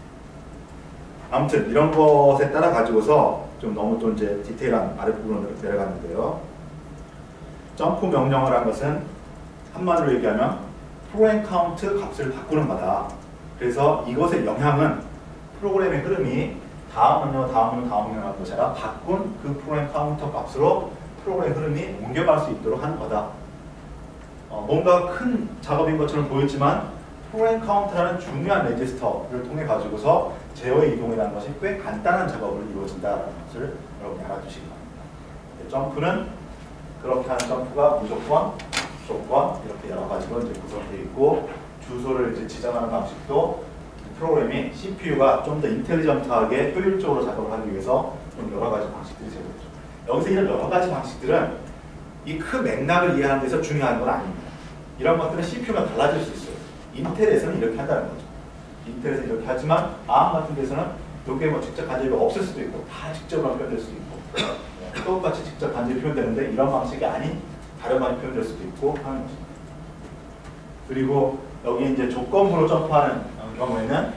아무튼 이런 것에 따라 가지고서 좀 너무 좀 이제 디테일한 아랫부분으로 내려갔는데요. 점프 명령을 한 것은 한마디로 얘기하면 프로그램 카운트 값을 바꾸는 거다. 그래서 이것의 영향은 프로그램의 흐름이 다음 명령 하는 것이 아니라 바꾼 그 프로그램 카운터 값으로 프로그램 흐름이 옮겨갈 수 있도록 하는 거다. 뭔가 큰 작업인 것처럼 보였지만 프로그램 카운터라는 중요한 레지스터를 통해 가지고서 제어의 이동이라는 것이 꽤 간단한 작업으로 이루어진다는 것을 여러분이 알아두시기 바랍니다. 점프는 그렇게 하는 점프가 무조건, 조건 이렇게 여러 가지로 이제 구성되어 있고 주소를 이제 지정하는 방식도 프로그램이 CPU가 좀 더 인텔리전트하게 효율적으로 작업을 하기 위해서 좀 여러 가지 방식들이 제공되죠. 여기서 이런 여러 가지 방식들은 이 큰 맥락을 이해하는 데서 중요한 건 아닙니다. 이런 것들은 CPU가 달라질 수 있어요. 인텔에서는 이렇게 한다는 거죠. 인텔에서는 이렇게 하지만 ARM 같은 데서는 이게 뭐 직접 간접이 없을 수도 있고 다 직접으로 표현될 수도 있고 똑같이 직접 간접이 표현되는데 이런 방식이 아닌 다른 방식이 표현될 수도 있고 하는 것입니다. 그리고 여기 이제 조건부로 점프하는 경우에는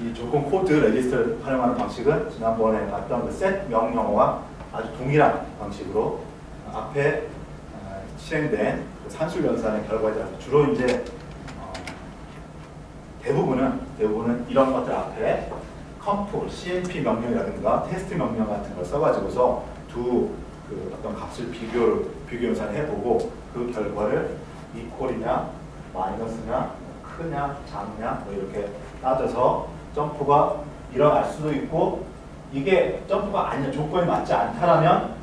이 조건 코드 레지스터를 활용하는 방식은 지난번에 봤던 그 set 명령어와 아주 동일한 방식으로 앞에 실행된 그 산술 연산의 결과에 따라서 주로 이제 대부분은 이런 것들 앞에 컴프, CMP 명령이라든가 테스트 명령 같은 걸 써가지고서 그 어떤 값을 비교 연산을 해보고 그 결과를 이퀄이냐 마이너스냐 크냐 작냐 뭐 이렇게 따져서 점프가 일어날 수도 있고 이게 점프가 아니야 조건이 맞지 않다라면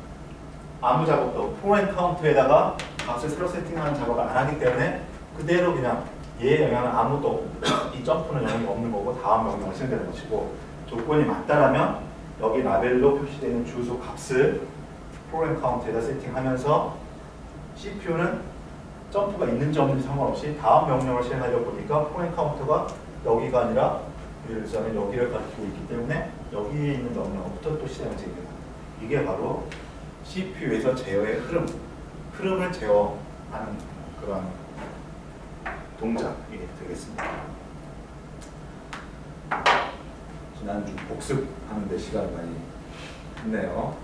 아무 작업도 프로그램 카운트에다가 값을 새로 세팅하는 작업을 안 하기 때문에 그대로 그냥 얘의 영향은 아무도 없고 이 점프는 영향이 없는 거고 다음 명령을 실행되는 것이고 조건이 맞다라면 여기 라벨로 표시되어 있는 주소 값을 프로그램 카운트에다 세팅하면서 CPU는 점프가 있는지 없는지 상관없이 다음 명령을 실행하려고 보니까 프로그램 카운트가 여기가 아니라 예를 들자면 여기를 가리키고 있기 때문에 여기에 있는 명령부터 또 실행을 하게 됩니다. 이게 바로 CPU에서 제어의 흐름을 제어하는 그런 동작이 되겠습니다. 지난주 복습하는 데 시간을 많이 했네요.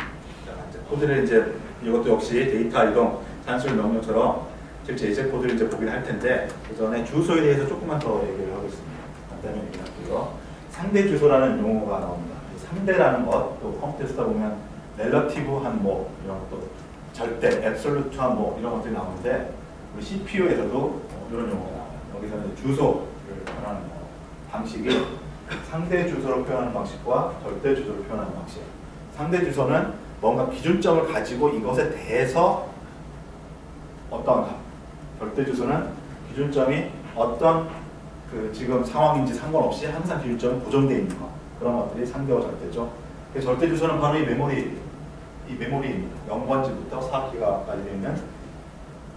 자, 이제 코드를 이제 이것도 역시 데이터 이동 산술 명령처럼 실제 이제 코드를 이제 보긴 할 텐데 그 전에 주소에 대해서 조금만 더 얘기를 하겠습니다. 간단히 얘기할게요. 상대 주소라는 용어가 나옵니다. 상대라는 것, 또 컴퓨터 쓰다 보면 렐러티브한 뭐 이런 것도 절대, 앱솔루트한 뭐 이런 것들이 나오는데 우리 CPU에서도 이런 용어가 나와요. 여기서는 주소를 표현하는 방식이 상대 주소로 표현하는 방식과 절대 주소로 표현하는 방식. 상대 주소는 뭔가 기준점을 가지고 이것에 대해서 어떤 값. 절대 주소는 기준점이 어떤 그 지금 상황인지 상관없이 항상 기준점이 고정되어 있는 것. 그런 것들이 상대와 절대죠. 절대 주소는 바로 이 메모리입니다. 0번지부터 4기가까지 있는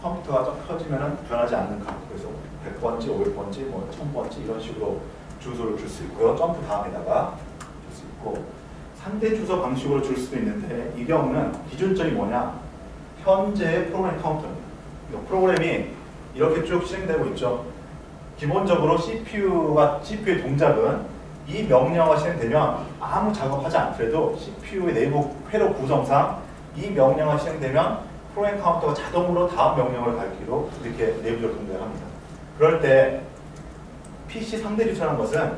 컴퓨터가 좀 켜지면 변하지 않는 값. 그래서 100번지, 500번지, 뭐 1000번지 이런 식으로 주소를 줄 수 있고요. 점프 다음에다가 줄 수 있고 상대 주소 방식으로 줄 수도 있는데 이 경우는 기준점이 뭐냐? 현재의 프로그램 카운터입니다. 프로그램이 이렇게 쭉 실행되고 있죠. 기본적으로 CPU의 동작은 이 명령어가 실행되면 아무 작업하지 않더라도 CPU의 내부 회로 구성상 이 명령어가 실행되면 프로그램 카운터가 자동으로 다음 명령을 가리키로 이렇게 내부적으로 동작을 합니다. 그럴 때 PC 상대 주소라는 것은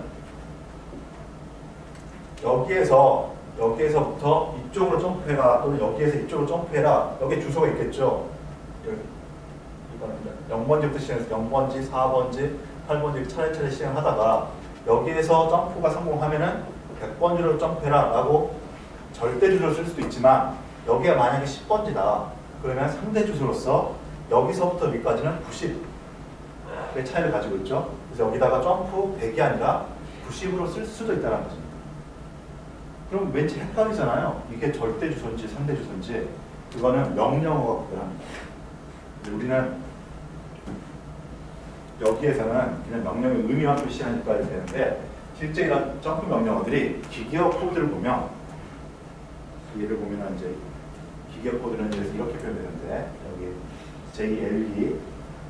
여기에서부터 이쪽으로 점프해라 또는 여기에서 이쪽으로 점프해라 여기 주소가 있겠죠. 이거는 0번지부터 시작해서 0번지, 4번지, 8번지 차례차례 시행하다가 여기에서 점프가 성공하면은 100번지로 점프해라 라고 절대 주소를 쓸 수도 있지만 여기가 만약에 10번지다 그러면 상대 주소로서 여기서부터 여기까지는 90의 차이를 가지고 있죠. 그래서 여기다가 점프 100이 아니라 90으로 쓸 수도 있다는 것입니다. 그럼 왠지 헷갈리잖아요. 이게 절대 주소인지 상대 주소인지 그거는 명령어가 구별합니다. 우리는 여기에서는 그냥 명령의 의미만 표시하니까 되는데 실제 이런 점프 명령어들이 기계어 코드를 보면 얘를 보면 이제 기계어 코드는 이렇게 표현되는데 여기 JLE,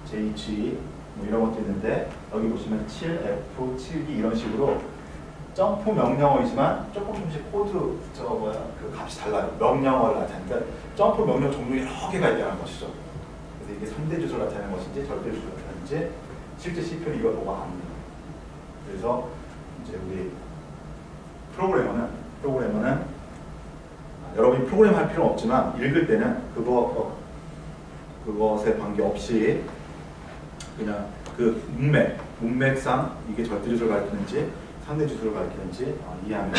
JG 뭐 이런 것도 있는데 여기 보시면 7F, 7B 이런 식으로 점프 명령어이지만 조금씩 코드 그 값이 달라요. 명령어를 나타내니까 점프 명령 종류 여러 개가 있다는 것이죠. 그래서 이게 상대 주소를 나타내는 것인지 절대 주소를 나타내는지 실제 CPU는 이걸 보고 압니다. 그래서 이제 우리 프로그래머는 여러분이 프로그램 할 필요는 없지만 읽을 때는 그것에 관계없이 그냥 그 문맥상 이게 절대 주소를 가리키는지 상대 주소를 가리키는지 이해하면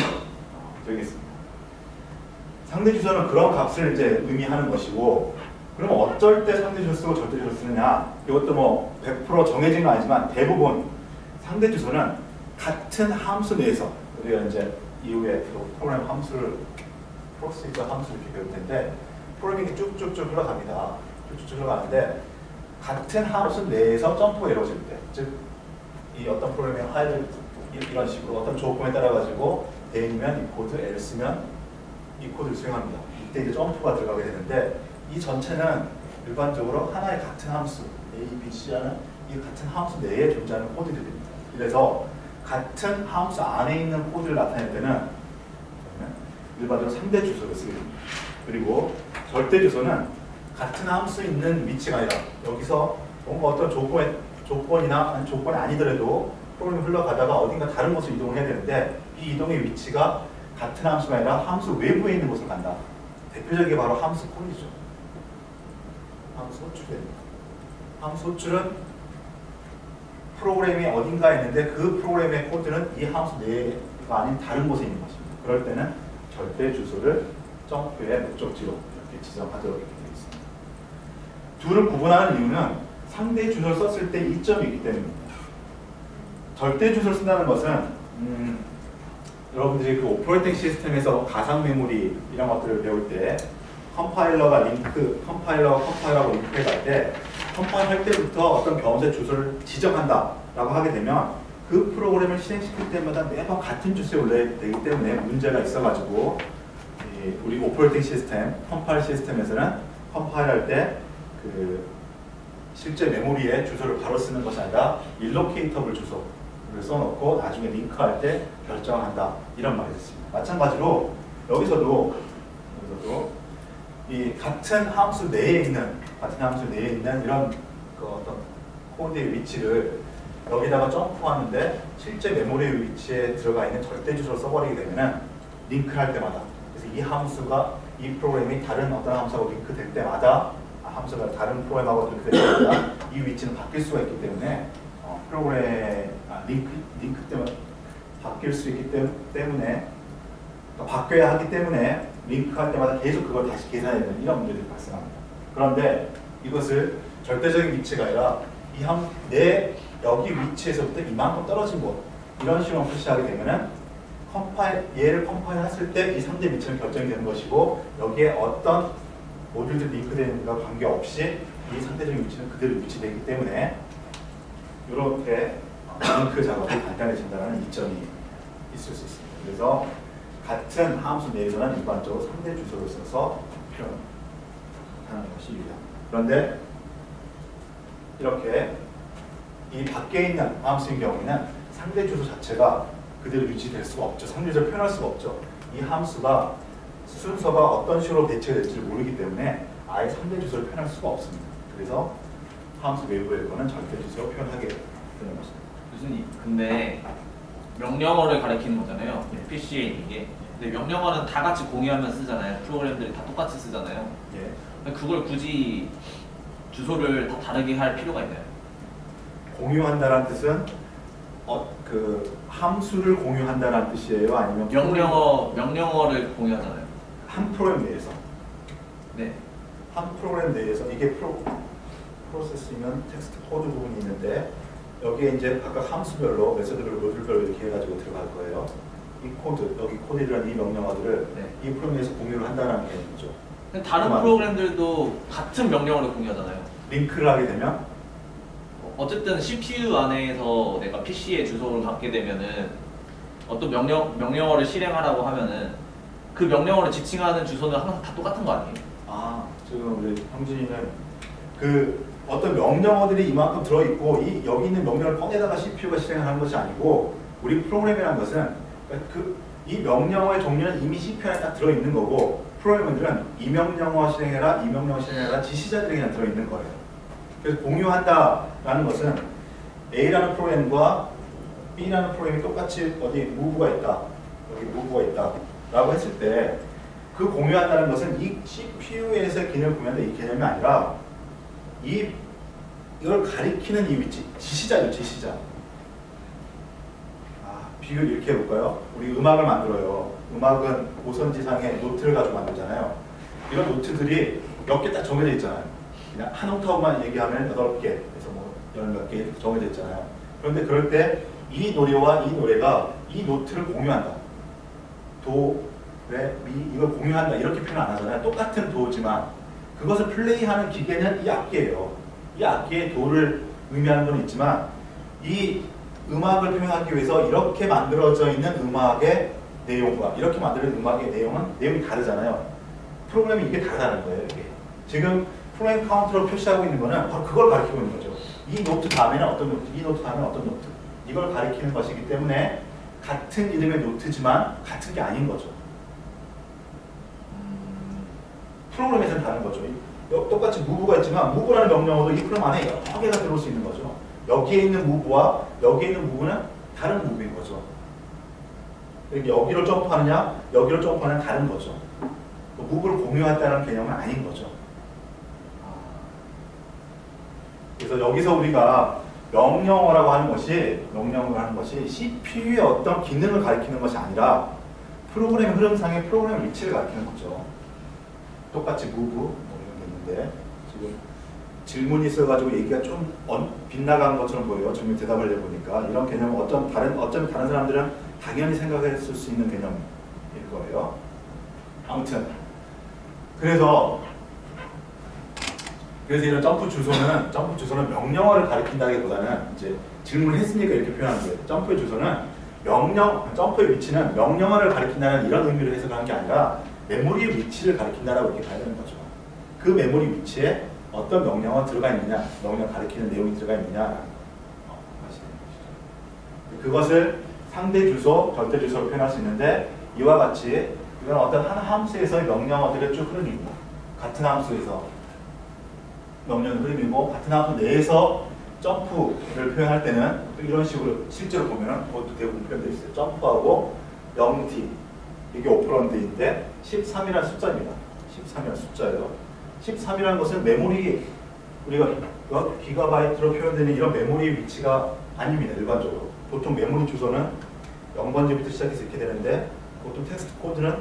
되겠습니다. 상대 주소는 그런 값을 이제 의미하는 것이고, 그럼 어쩔 때 상대 주소 쓰고 절대 주소 쓰느냐? 이것도 뭐 100% 정해진 건 아니지만 대부분 상대 주소는 같은 함수 내에서, 우리가 이제 이후에 프로그램 함수를 프로시저 함수를 이렇게 배울 텐데 프로그래밍이 쭉쭉쭉 흘러갑니다. 쭉쭉 흘러가는데 같은 함수 내에서 점프가 이루어질 때, 즉 이 어떤 프로그래밍 파일을 이런 식으로 어떤 조건에 따라 가지고 A면 이 코드, Else면 이 코드를 수행합니다. 이때 이제 점프가 들어가게 되는데 이 전체는 일반적으로 하나의 같은 함수 A, B, C라는 이 같은 함수 내에 존재하는 코드들입니다. 그래서 같은 함수 안에 있는 코드를 나타낼 때는 일반적으로 상대 주소를 쓰게 됩니다. 그리고 절대 주소는 같은 함수 있는 위치가 아니라 여기서 뭔가 어떤 조건이나 조건이 아니더라도 프로그램이 흘러가다가 어딘가 다른 곳으로 이동을 해야 되는데 이 이동의 위치가 같은 함수가 아니라 함수 외부에 있는 곳으로 간다. 대표적인 게 바로 함수 콜이죠. 함수 호출입니다. 함수 호출은 프로그램이 어딘가에 있는데 그 프로그램의 코드는 이 함수 내가 아닌 다른 곳에 있는 것입니다. 그럴 때는 절대 주소를 점프의 목적지로 이렇게 지정하도록 이렇게 되어 있습니다. 둘을 구분하는 이유는 상대 주소를 썼을 때 이점이 있기 때문입니다. 절대 주소를 쓴다는 것은 여러분들이 그 오퍼레이팅 시스템에서 가상 메모리 이런 것들을 배울 때 컴파일러하고 링크해 갈 때 컴파일할 때부터 어떤 변수의 주소를 지정한다라고 하게 되면 그 프로그램을 실행시킬 때마다 매번 같은 주소에 올려야 되기 때문에 문제가 있어가지고 우리 오퍼레이팅 시스템, 컴파일 시스템에서는 컴파일할 때 그 실제 메모리에 주소를 바로 쓰는 것이 아니라 일로케이터블 주소를 써놓고 나중에 링크할 때 결정한다 이런 말이 있습니다. 마찬가지로 여기서도 이 같은 함수 내에 있는 이런 그 어떤 코드의 위치를 여기다가 점프하는데 실제 메모리 위치에 들어가 있는 절대 주소를 써버리게 되면은 링크할 때마다, 그래서 이 함수가 이 프로그램이 다른 어떤 함수하고 링크될 때마다 함수가 다른 프로그램하고 링크될 때마다 이 위치는 바뀔 수가 있기 때문에 프로그램 링크 때문에 바뀔 수 있기 때문에 바뀌어야 하기 때문에 링크할 때마다 계속 그걸 다시 계산해야 되는 이런 문제들이 발생합니다. 그런데 이것을 절대적인 위치가 아니라 내 여기 위치에서부터 이만큼 떨어진 곳 이런 식으로 표시하게 되면은 얘를 컴파일했을 때 이 상대 위치는 결정이 되는 것이고 여기에 어떤 모듈들 링크되는 것과 관계없이 이 상대적인 위치는 그대로 유지되기 때문에 이렇게 링크 작업이 간단해진다는 이점이 있을 수 있습니다. 그래서 같은 함수 내에서는 일반적으로 상대 주소를 써서 표현하는 것이 유리합니다. 그런데 이렇게 이 밖에 있는 함수인 경우에는 상대 주소 자체가 그대로 유지될 수가 없죠. 상대 주소를 표현할 수가 없죠. 이 함수가 순서가 어떤 식으로 대체될지 모르기 때문에 아예 상대 주소를 표현할 수가 없습니다. 그래서 함수 외부에서는 절대 주소로 표현하게 되는 것입니다.
교수님, 근데 명령어를 가리키는 거잖아요. PC에 있는 게. 근데 명령어는 다 같이 공유하면 쓰잖아요. 프로그램들이 다 똑같이 쓰잖아요.
예.
근데 그걸 굳이 주소를 다 다르게 할 필요가 있나요?
공유한다는 뜻은 그 함수를 공유한다는 뜻이에요? 아니면
명령어를 공유하잖아요.
한 프로그램 내에서?
네.
한 프로그램 내에서 이게 프로세스이면 텍스트 코드 부분이 있는데 여기에 이제 각각 함수별로 메소드별로 모듈별로 이렇게 해가지고 들어갈 거예요. 이 코드, 여기 코드라는 이 명령어들을 이 프로그램에서 공유를 한다는 개념이죠.
다른 프로그램들도 같은 명령어를 공유하잖아요.
링크를 하게 되면
어쨌든 CPU 안에서 내가 PC의 주소를 갖게 되면은 어떤 명령어를 실행하라고 하면은 그 명령어를 지칭하는 주소는 항상 다 똑같은 거 아니에요?
아, 지금 우리 형진이는 그 어떤 명령어들이 이만큼 들어있고 여기 있는 명령을 꺼내다가 CPU가 실행하는 것이 아니고 우리 프로그램이라는 것은 이 명령어의 종류는 이미 CPU 안에 딱 들어있는 거고 프로그래머들은 이 명령어 실행해라, 이 명령어 실행해라 지시자들이 그냥 들어있는 거예요. 그래서 공유한다라는 것은 A라는 프로그램과 B라는 프로그램이 똑같이 어디 무브가 있다, 여기 무브가 있다 라고 했을 때 그 공유한다는 것은 이 CPU에서의 개념을 공유한다 이 개념이 아니라 이걸 가리키는 이 위치, 지시자죠, 지시자. 비교를 이렇게 해볼까요? 우리 음악을 만들어요. 음악은 오선지상에 노트를 가지고 만들잖아요. 이런 노트들이 몇 개 딱 정해져 있잖아요. 그냥 한 옥타브만 얘기하면 8개, 그래서 뭐 10몇 개 정해져 있잖아요. 그런데 그럴 때 이 노래와 이 노래가 이 노트를 공유한다. 도, 레, 미 이걸 공유한다 이렇게 표현 안 하잖아요. 똑같은 도지만 그것을 플레이하는 기계는 이 악기예요. 이 악기의 도를 의미하는 건 있지만 이 음악을 표현하기 위해서 이렇게 만들어져 있는 음악의 내용과 이렇게 만들어진 음악의 내용이 다르잖아요. 프로그램이 이게 다르다는 거예요. 이게. 지금 프레임 카운트로 표시하고 있는 거는 바로 그걸 가리키고 있는 거죠. 이 노트 다음에는 어떤 노트, 이 노트 다음에는 어떤 노트. 이걸 가리키는 것이기 때문에 같은 이름의 노트지만 같은 게 아닌 거죠. 프로그램에서는 다른 거죠. 똑같이 무브가 있지만 무브라는 명령어도 이 프로그램 안에 여러 개가 들어올 수 있는 거죠. 여기에 있는 무브와 여기에 있는 무브는 다른 무브인 거죠. 여기로 점프하느냐 여기로 점프하느냐 다른 거죠. 무브를 공유한다는 개념은 아닌 거죠. 그래서 여기서 우리가 명령어라고 하는 것이 CPU의 어떤 기능을 가리키는 것이 아니라 프로그램 흐름상의 프로그램 위치를 가리키는 거죠. 똑같이 move 뭐 이런 게 있는데 지금 질문이 있어가지고 얘기가 좀 빗나간 것처럼 보여요. 지금 대답을 해보니까 이런 개념은 어쩌면 다른 사람들은 당연히 생각했을 수 있는 개념일 거예요. 아무튼 그래서 이런 점프 주소는 명령어를 가리킨다기보다는 이제 질문을 했으니까 이렇게 표현하는 거예요. 점프의 주소는 점프의 위치는 명령어를 가리킨다는 이런 의미로 해석하는 게 아니라 메모리의 위치를 가리킨다라고 이렇게 봐야 되는 거죠. 그 메모리 위치에 어떤 명령어가 들어가 있느냐, 명령 가리키는 내용이 들어가 있느냐 그것을 상대 주소, 절대 주소로 표현할 수 있는데 이와 같이 이건 어떤 한 함수에서의 명령어들의 쭉 흐름이고 같은 함수에서 명령의 흐름이고 같은 함수 내에서 점프를 표현할 때는 이런 식으로 실제로 보면은 그것도 대부분 표현되어 있어요. 점프하고 0t 이게 오퍼런드인데 13이라는 숫자입니다. 13이라는 숫자예요. 13이라는 것은 메모리 우리가 기가바이트로 표현되는 이런 메모리 위치가 아닙니다. 일반적으로 보통 메모리 주소는 0번지부터 시작해서 이렇게 되는데 보통 텍스트 코드는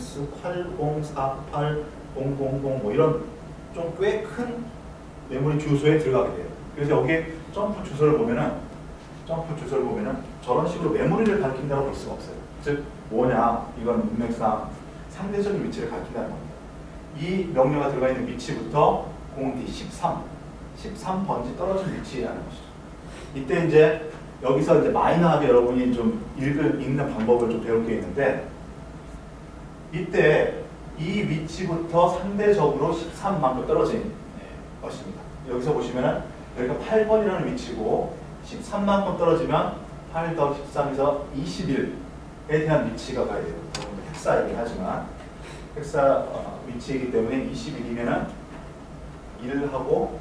080480000 뭐 이런 좀 꽤 큰 메모리 주소에 들어가게 돼요. 그래서 여기에 점프 주소를 보면은 저런 식으로 메모리를 가리킨다고 볼 수가 없어요. 즉 뭐냐? 이건 문맥상 상대적인 위치를 가리킨다는 겁니다. 이 명령어가 들어가 있는 위치부터 0D 13번지 떨어진 위치라는 것이죠. 이때 이제 여기서 이제 마이너하게 여러분이 좀 읽는 방법을 좀 배울 게 있는데 이때 이 위치부터 상대적으로 13만큼 떨어진 것입니다. 여기서 보시면은 여기가 8번이라는 위치고 13만큼 떨어지면 8 더하기 13에서 21에 대한 위치가 가야 돼요. 헥사이긴 하지만 헥사 위치이기 때문에 21이면은 1을 하고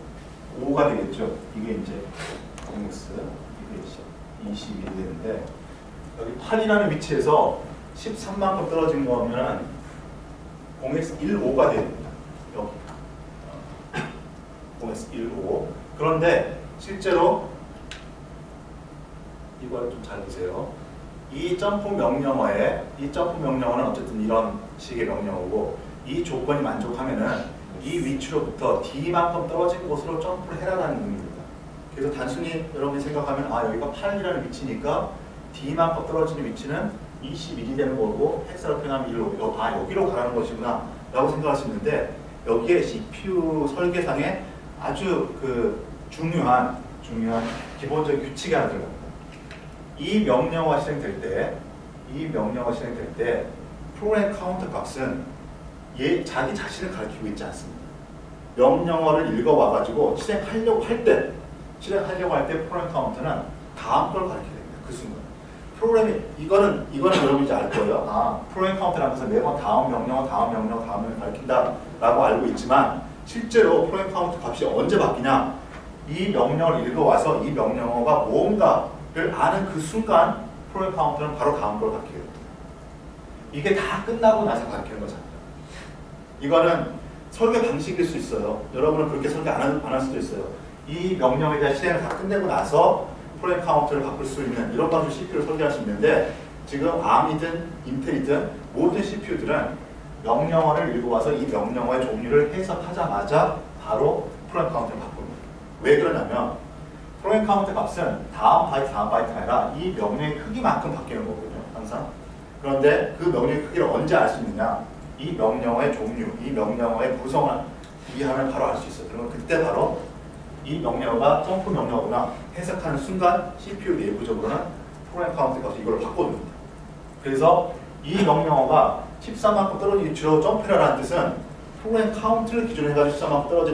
5가 되겠죠. 이게 이제 0x 이게 21이 되는데 여기 8이라는 위치에서 13만큼 떨어진 거면은 0x 15가 됩니다. 여기 0x 15. 그런데 실제로 이걸 좀 잘 보세요. 이 점프 명령어는 어쨌든 이런 식의 명령어고 이 조건이 만족하면은 이 위치로부터 D만큼 떨어진 곳으로 점프를 해라라는 의미입니다. 그래서 단순히 여러분이 생각하면 여기가 8이라는 위치니까 D만큼 떨어지는 위치는 21이 되는 거고 헥사로 표현하면 1로 여기로 가라는 것이구나 라고 생각할 수 있는데 여기에 CPU 설계상에 아주 중요한 중요한 기본적 규칙이 하나 들어갑니다. 이 명령어가 실행될 때 프로그램 카운터 값은 자기 자신을 가리키고 있지 않습니다. 명령어를 읽어와가지고 실행하려고 할 때 프로그램 카운터는 다음 걸 가리키게 됩니다. 그 순간. 프로그램이 이거는 여러분이 이제 알 거예요. 아, 프로그램 카운터라는 것은 매번 다음 명령어 가리킨다라고 알고 있지만 실제로 프로그램 카운터 값이 언제 바뀌냐? 이 명령어를 읽어와서 이 명령어가 뭔가를 아는 그 순간 프로그램 카운터는 바로 다음 걸 가리키게 됩니다. 이게 다 끝나고 나서 가리키는 거잖아요. 이거는 설계 방식일 수 있어요. 여러분은 그렇게 설계 안 할 수도 있어요. 이 명령에 대한 실행을 다 끝내고 나서 프로그램 카운터를 바꿀 수 있는 이런 방식 CPU를 설계할 수 있는데 지금 ARM이든 인텔이든 모든 CPU들은 명령어를 읽어와서 이 명령어의 종류를 해석하자마자 바로 프로그램 카운터를 바꿉니다. 왜 그러냐면 프로그램 카운터 값은 다음 바이트가 아니라 이 명령의 크기만큼 바뀌는 거거든요. 항상. 그런데 그 명령의 크기를 언제 알 수 있느냐? 이 명령어의 종류, 이 명령어의 구성을 이해하면 바로 알 수 있어요. 그러면 그때 바로 이 명령어가 점프 명령어구나 해석하는 순간 CPU 내부적으로는 프로그램 카운트 값을 이걸로 바꿔줍니다. 그래서 이 명령어가 13만큼 떨어지기 위로 점프라는 뜻은 프로그램 카운트를 기준으로 해가지고 13만큼 떨어지는